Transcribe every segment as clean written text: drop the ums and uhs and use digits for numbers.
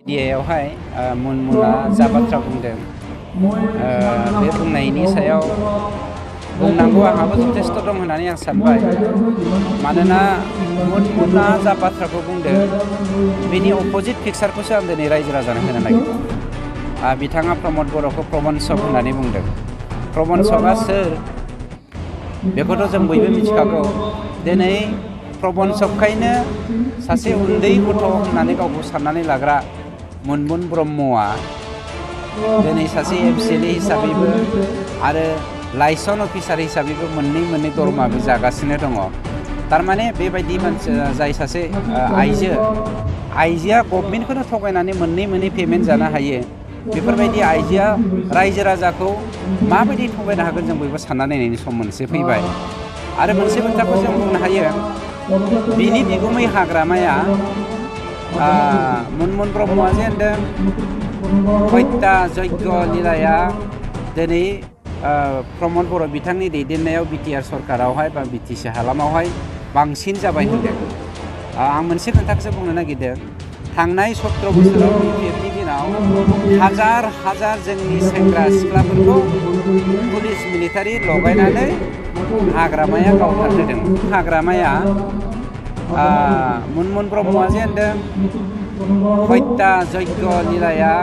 मिडियायावहाय मुनमुना जा बाथ्रा बुंदों बे बुंनायनि सायाव बुंनांगौ आंहाबो जथेस्थ' दं होननानै आं सानबाय। मानोना मुनमुना जा बाथ्राखौ बुंदों बेनि अपोजिट पिक्सारखौसो आं दिनै रायजो राजानो होनो नागिरदों। बिथाङा प्रमद बर'खौ प्रबन्सक होननानै बुंदों। प्रबन्सकआ सोर बेखौथ' जों बयबो मिथिखागौ। दिनै प्रबन्सकखायनो सासे उन्दै गथ' होननानै गावखौ साननानै लाग्रा मुनमुन ब्रह्मआ दिनै सासे एमसिएलए हिसाबैबो आरो लाइसन अफिसार हिसाबैबो मोननै दरमाबो जागासिनो दङ। थारमाने बेबायदि मानसि जाय सासे आइजोआ गभर्नमेन्टखौनो थगायनानै मोननै पेमेन्ट जानो हायो। बेफोरबायदि आइजोआ रायजो राजाखौ माबायदि थगायनो हागोन जों बयबो सानना नायनायनि सम मोनसे फैबाय। आरो मोनसे बाथ्राखौ जों बुंनो हायो, बिनि बिगुमै हाग्रामाया मुनमुन ब्रह्मआ जे होनदों हत्या यज्ञ लीलाया दिनै प्रमद बर' बिथांनि दैदेननायाव बिटिआर सरकारावहाय बा बिटिसि हालामावहाय बांसिन जाबाय होनदों। आं मोनसे खोथाखौसो बुंनो नागिरदों। थांनाय 17 बोसोराव बिपिएफनि दिनाव हाजार जोंनि सेंग्रा सिख्लाफोरखौ पुलिस मिलिटारि लगायनानै हाग्रामाया गावथारदों। हाग्रामाया मुनमुन ब्रह्मआ जे होनदों हत्या यज्ञ लीलाया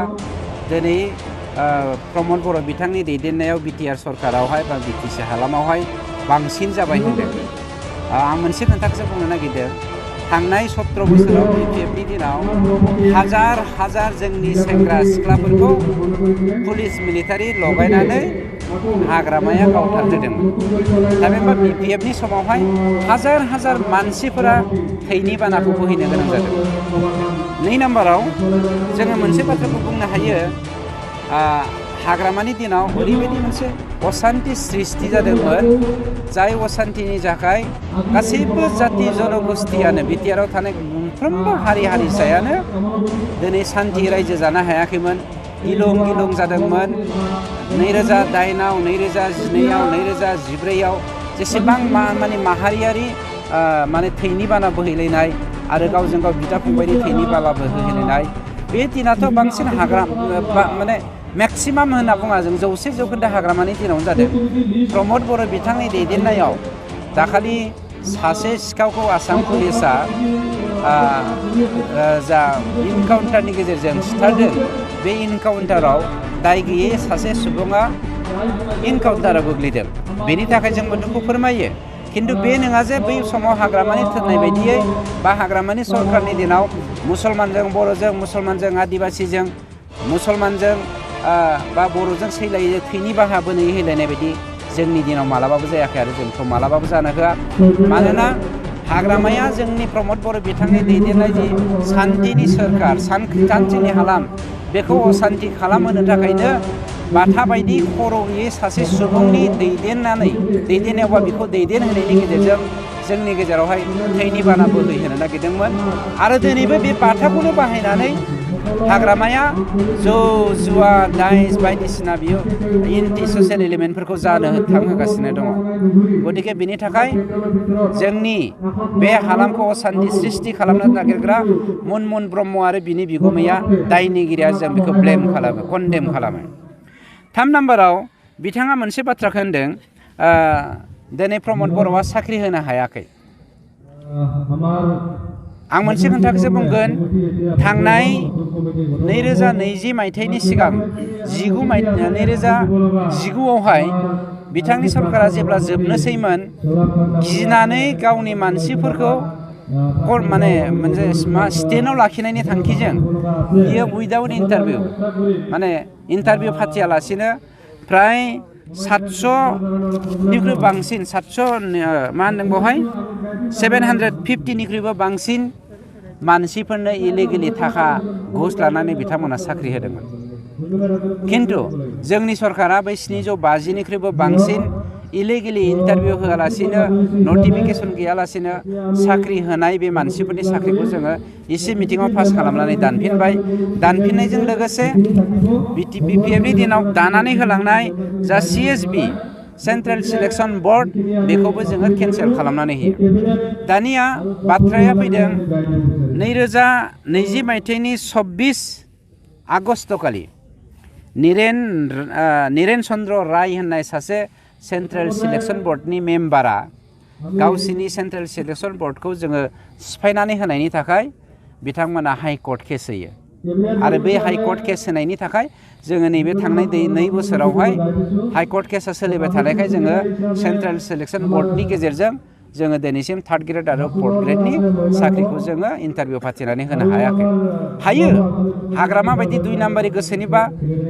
दिनै प्रमद बर' बिथांनि दैदेननायाव बिटिआर सरकारावहाय बा बिटिसि हालामावहाय बांसिन जाबाय होनदों। आं मोनसे खोथाखौसो बुंनो नागिरदों। थांनाय 17 बोसोराव बिपिएफनि दिनाव हाजार जोंनि सेंग्रा सिख्लाफोरखौ पुलिस मिलिटारि लगायनानै हाग्रामाया गावथारदों। थामहिनबा बिपिएफनि समावहाय हाजार मानसिफोरा थैनि बानाखौ बोहैनो गोनां जादों। 2 नाम्बाराव जोङो मोनसे बाथ्राखौ बुंनो हायो, हाग्रामानि दिनाव ओरैबायदि मोनसे असान्ति सृष्टि जादोंमोन, जाय असान्तिनि थाखाय गासैबो जाति जनगोष्ठियानो बिटिआराव थानाय मोनफ्रोमबो हारि हारिसायानो दिनै सान्थि रायजो जानो हायाखैमोन। गिलुं जादोंमोन। 2008आव 2012आव 2014आव जेसेबां माने माहारियारि थैनि बाना बोहैलायनाय आरो गावजों गाव बिदा फंबायनि थैनि बाला बोहैलायनाय, बे दिनाथ' बांसिन मेक्सिमाम होनना बुङा जों 100% हाग्रामानि दिनावनो जादों। प्रमद बर' बिथांनि दैदेननायाव दाखालि सासे सिखावखौ आसाम पुलिसा जा इनकाउन्टारनि गेजेरजों सिथारदों, बे इनकाउन्टाराव दाय गैयै सासे सुबुङा इनकाउन्टाराव गोग्लैदों। बेनि थाखाय जोंबो दुखु फोरमायो। खिन्थु बे नङा जे बै समाव हाग्रामानि थोननाय बायदियै बा हाग्रामानि सरकारनि दिनाव मुसलमानजों बर'जों, मुसलमानजों आदिबासिजों, मुसलमानजों बा बर'जों सैलायै थैनि बाहा बोहैलायनाय बायदि जोंनि दिनाव मालाबाबो जायाखै आरो जोंखौ मालाबाबो जानो होआ। मानोना हाग्रामाया जोंनि प्रमद बर' बिथांनि दैदेननाय जि सान्थिनि सोरखार, सान्थिनि हालाम, बेखौ असान्ति खालामहोनो थाखायनो बाथा बायदि खर' गैयै सासे सुबुंनि दैदेननायावबा बेखौ दैदेनहोनायनि गेजेरजों जोंनि गेजेरावहाय थैनि बाना बोहैहोनो नागिरदोंमोन। आरो दिनैबो बे बाथाखौनो बाहायनानै हाग्रामाया जौ जुवा दाइस बायदिसिना बियो एन्टि ससियेल एलिमेन्टफोरखौ जानो थांहोगासिनो दङ। गतिके बेनि थाखाय जोंनि बे हालामखौ असान्ति सृष्टि खालामनो नागिरग्रा मुनमुन ब्रह्म आरो बिनि बिगुमैया दायनिगिरिया जों बेखौ कन्डेम खालामो। 3 नाम्बाराव बिथाङा मोनसे बाथ्राखौ होनदों, दिनै प्रमद बर'आ साख्रि होनो हायाखै। आं मोनसे खोथाखौसो बुंगोन। थांनाय 2020 मायथाइनि सिगां 2019आवहाय बिथांनि सरकारा जेब्ला जोबनोसैमोन, गिनानै गावनि मानसिफोरखौ मोनसे स्टेन्डआव लाखिनायनि थांखिजों बियो उइदाउट इन्टारभिउ फाथियालासिनो फ्राय 700निख्रुइ बांसिन 750निख्रुइबो बांसिन मानसिफोरनो इलिगेलि थाखा घुस लानानै बिथांमोना साख्रि होदोंमोन। खिन्थु जोंनि सरकारा बै 750निख्रुइबो बांसिन इलिगेलि इन्टारभिउ होआलासिनो, नटिफिकेसन गैयालासिनो साख्रि होनाय बे मानसिफोरनि साख्रिखौ जोङो इसे मिटिङाव पास खालामनानै दानफिनबाय। दानफिननायजों लोगोसे बिपिएफनि दिनाव दानानै होलांनाय जा CSB सेन्ट्रेल सिलेक्सन बर्ड बेखौबो जोङो केन्सेल खालामनानै होयो। दानिया बाथ्राया फैदों 2020 मायथाइनि 26 आगस्तखालि नीरेन चन्द्र राय होननाय सासे सेन्ट्रेल सिलेक्शन बर्डनि मेम्बारा गावसिनि सेन्ट्रेल सिलेक्शन बर्डखौ जोङो सिफायनानै होनायनि थाखाय बिथांमोना हाइकर्ट केस होयो आरो बे हाइकर्ट केस होनायनि थाखाय जोङो नैबे थांनाय 2 बोसोरावहाय हाइकर्ट केसा सोलिबाय थानायखाय जोङो सेन्ट्रेल सिलेक्शन बर्डनि गेजेरजों जोङो दिनैसिम 3rd ग्रेड आरो 4th ग्रेडनि साख्रिखौ जोङो इन्टारभिउ फाथिनानै होनो हायाखै। हायो हाग्रामा बायदि 2 नाम्बारि गोसोनिबा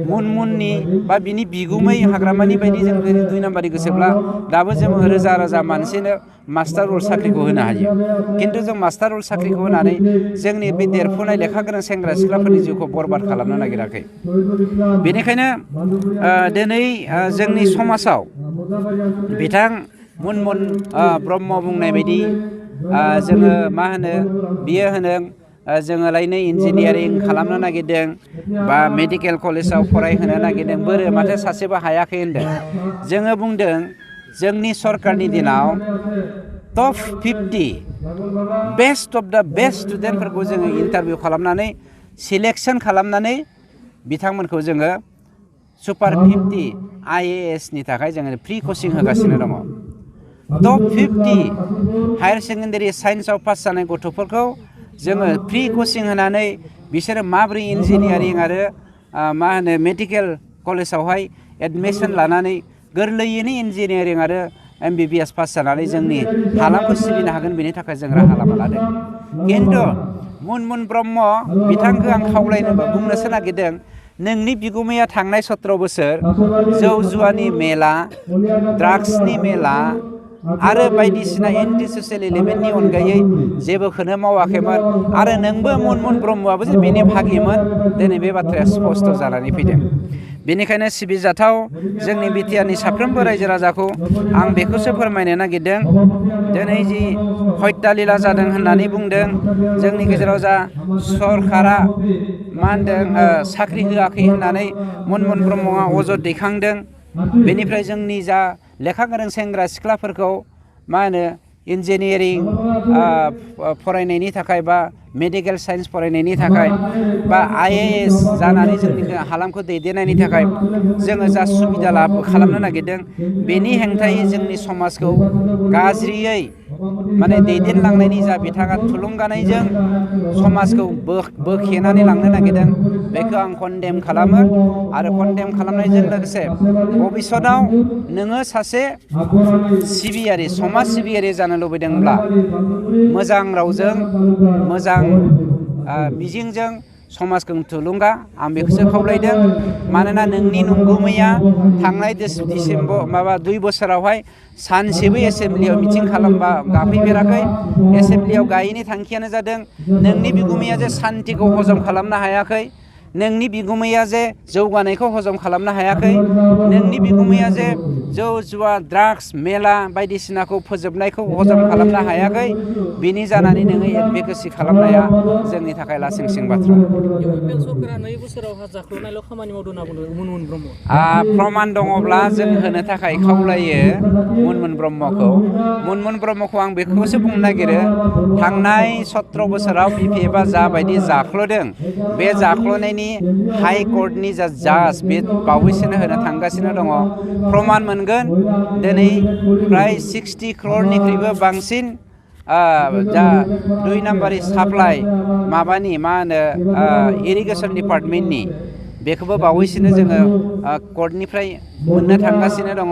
मुनमुननि बा बिनि बिगुमै हाग्रामानि बायदि जों 2 नाम्बारि गोसोब्ला दाबो जों रोजा रोजा मानसिनो मास्टार रल साख्रिखौ होनो हायो। खिन्थु जों मास्टार रल साख्रिखौ होनानै जोंनि बे देरफुनाय लेखा गोनां सेंग्रा सिख्लाफोरनि जिउखौ बरबाद खालामनो नागिराखै। बेनिखायनो दिनै जोंनि समाजाव बिथां मुनमुन ब्रह्म बुंनाय बायदि जोङो मा होनो बियो होनदों जोङोलायनो इन्जिनियारिं खालामनो नागिरदों बा मेडिकेल कलेजाव फरायहोनो नागिरदों बोरो माथो सासेबो हायाखै होनदों। जोङो बुंदों जोंनि सरकारनि दिनाव टप 50 बेस्ट अफ द बेस्ट स्टुडेन्टफोरखौ जोङो इन्टारभिउ खालामनानै सिलेक्शन खालामनानै बिथांमोनखौ जोङो सुपार 50 IAS नि थाखाय जोङो फ्रि कचिं होगासिनो दङ। टप 50 हायार सेकेन्डारि साइन्सआव पास जानाय गथ'फोरखौ जोङो फ्रि कचिं होनानै बिसोरो माब्रै इन्जिनियारिं आरो मा होनो मेडिकेल कलेजावहाय एडमिशन लानानै गोरलैयैनो इन्जिनियारिं आरो MBBS पास जानानै जोंनि हालामखौ सिबिनो हागोन बेनि थाखाय जों राहा लामा लादों। खिन्थु मुनमुन ब्रह्म बिथांखौ आं खावलायनो बुंनोसो नागिरदों नोंनि बिगुमाया थांनाय 17 बोसोर जौ जुवानि मेला ड्राग्सनि मेला आरो बायदिसिना एन्टि ससियेल एलिमेन्टनि अनगायै जेबोखौनो मावाखैमोन आरो नोंबो मुनमुन ब्रह्मआबो जे बेनि भागिमोन दिनै बे बाथ्राया स्पष्ट जानानै फैदों। बेनिखायनो सिबिजाथाव जोंनि बिटिआरनि साफ्रोमबो रायजो राजाखौ आं बेखौसो फोरमायनो नागिरदों दिनै जि हत्यालिला जादों होननानै बुंदों जोंनि गेजेराव जा सरकारा मा होनदों साख्रि होआखै होननानै मुनमुन ब्रह्मआ अजद दैखांदों। बेनिफ्राय जोंनि जा लेखा गोरों सेंग्रा सिख्लाफोरखौ मा होनो इन्जिनियारिं फरायनायनि थाखाय बा मेडिकेल साइन्स फरायनायनि थाखाय बा IAS जानानै जोंनि हालामखौ दैदेननायनि थाखाय जोङो जा सुबिदा खालामनो नागिरदों बेनि हेंथायै जोंनि समाजखौ गाज्रियै माने दैदेनलांनायनि जा बिथाङा थुलुंगानायजों समाजखौ बोखेनानै लांनो नागिरदों बेखौ आं कन्डेम खालामो आरो कन्डेम खालामनायजों लोगोसे भबिष्यताव नोङो सासे सिबियारि समाज सिबियारि जानो लुबैदोंब्ला मोजां रावजों मोजां मिजिंजों समाजखौ थुलुंगा आं बेखौसो खावलायदों। मानोना नोंनि नंगुमैया थांनाय डिसेम्बर 2 बोसोरावहाय सानसेबो एसेम्ब्लियाव मिटिं गाफैफेराखै। एसेम्ब्लियाव गायैनि थांखियानो जादों नोंनि बिगुमाया जे सान्तिखौ हजम खालामनो हायाखै, नोंनि बिगुमाया जे जौगानायखौ हजम खालामनो हायाखै, नोंनि बिगुमाया जे जौ जुवा ड्राग्स मेला बायदिसिनाखौ फोजोबनायखौ हजम खालामनो हायाखै बिनि जानानै नोङो एडभकेसि खालामनाया जोंनि थाखाय लासिंसिं बाथ्रा। प्रमाण दङब्ला जों होनो थाखाय खावलायो मुनमुन ब्रह्मखौ आं बेखौसो बुंनो नागिरो थांनाय 17 बोसोराव BPFआ जाबायदि जाख्ल'दों बे जाख्ल'नायनि हाइकर्टनि जा जाज बे बावैसोनो होनो थांगासिनो दङ। प्रमाण मोनगोन दिनै प्राय 60 crore बांसिन जा 2 नाम्बारि साप्लाइ माबानि मा होनो इरिगेसन डिपार्टमेन्टनि बेखौबो बावैसोनो जोङो कर्टनिफ्राय मोननो थांगासिनो दङ।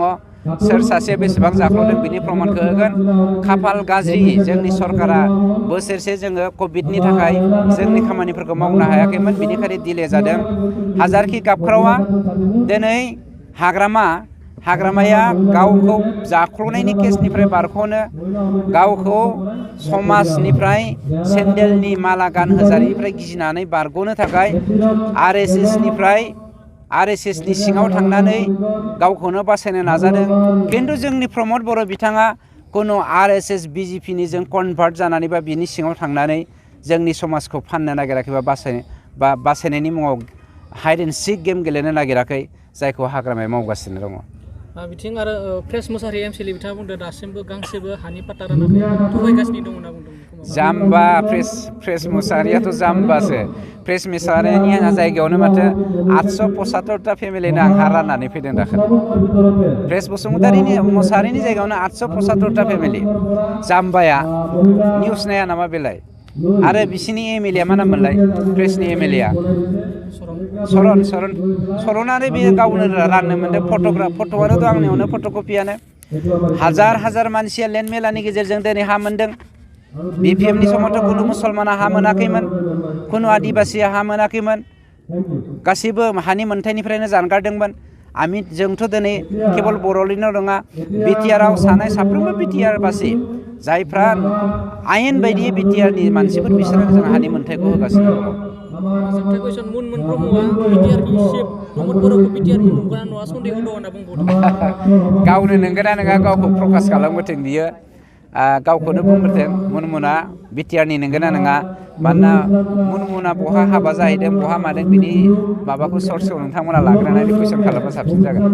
सोर सासे बेसेबां जाख्ल'दों बिनि प्रमाणखौ होगोन। खाफाल गाज्रि जोंनि सरकारा बोसोरसे जोङो कभिडनि थाखाय जोंनि खामानिफोरखौ मावनो हायाखैमोन बेनिखायनो दिले जादों। हाजारखि गाबख्रावा दिनै हाग्रामाया गावखौ जाख्ल'नायनि केसनिफ्राय बारग'नो गावखौ समाजनिफ्राय सेन्देलनि माला गानहोजानायनिफ्राय गिनानै बारग'नो थाखाय RSSनि सिङाव थांनानै गावखौनो बासायनो नाजादों। खिन्थु जोंनि प्रमद बर' बिथाङा खुनु RSS BJPनि जों कनभार्ट जानानै बा बिनि सिङाव थांनानै जोंनि समाजखौ फाननो नागिराखै बा बासायनायनि मुङाव हाइड एन्ड सिक गेम गेलेनो नागिराखै जायखौ हाग्रामाया मावगासिनो दङ। बिथिं आरो प्रेस मोसाहारि MCL बिथाङा बुंदों दासिमबो गांसेबो हानि पाट्टा रानाखै थगायगासिनो दं होनना बुंदों। जाम्बा प्रेस मुसाहारियाथ' जाम्बासो प्रेस मुसाहारिनि जायगायावनो माथो 875टा फेमिलिनो आंहा राननानै फैदों दाखोन प्रेस मुसाहारिनि जायगायावनो 875टा फेमिलि जाम्बाया निउस नाया नामा बेलाय आरो बिसिनि एमएलए मा नाममोनलाय प्रेसनि एमएलए सरनानो बे गावनो राननो मोनदों फट'आनो दं आंनियावनो फट'कपियानो हाजार मानसिया लेन्ड मेलानि गेजेरजों दिनै हा मोनदों बिपिएमनि समावथ' कुनु मुसलमाना हा मोनाखैमोन कुनु आदिबासिया हा मोनाखैमोन गासैबो हानि मोन्थाइनिफ्रायनो जानगारदोंमोन जोंथ' दिनै केबल बर'निल' नङा बिटिआरआव साफ्रोमबो बिटिआर बासि जायफ्रा आयेन बायदियै बिटिआरनि मानसिफोर बिसोरो जों हानि मोन्थाइखौ होगासिनो दङ जोबथा कुइसन मुनमुन ब्रह्मआ बिटिआरनि चिफ प्रमद बर'खौ बिटिआरनि नंगौना नङा सन्देह दं होनना बुंबावदों गावनो नंगौना नङा गावखौ प्रकास खालामबोथों बियो गावखौनो बुंबोथों मुनमुना बिटिआरनि नंगौना नङा मानोना मुनमुना बहा हाबा जाहैदों बहा मादों बिनि माबाखौ सर्सखौ नोंथांमोना लाग्रोनानै कुइसन खालामबा साबसिन जागोन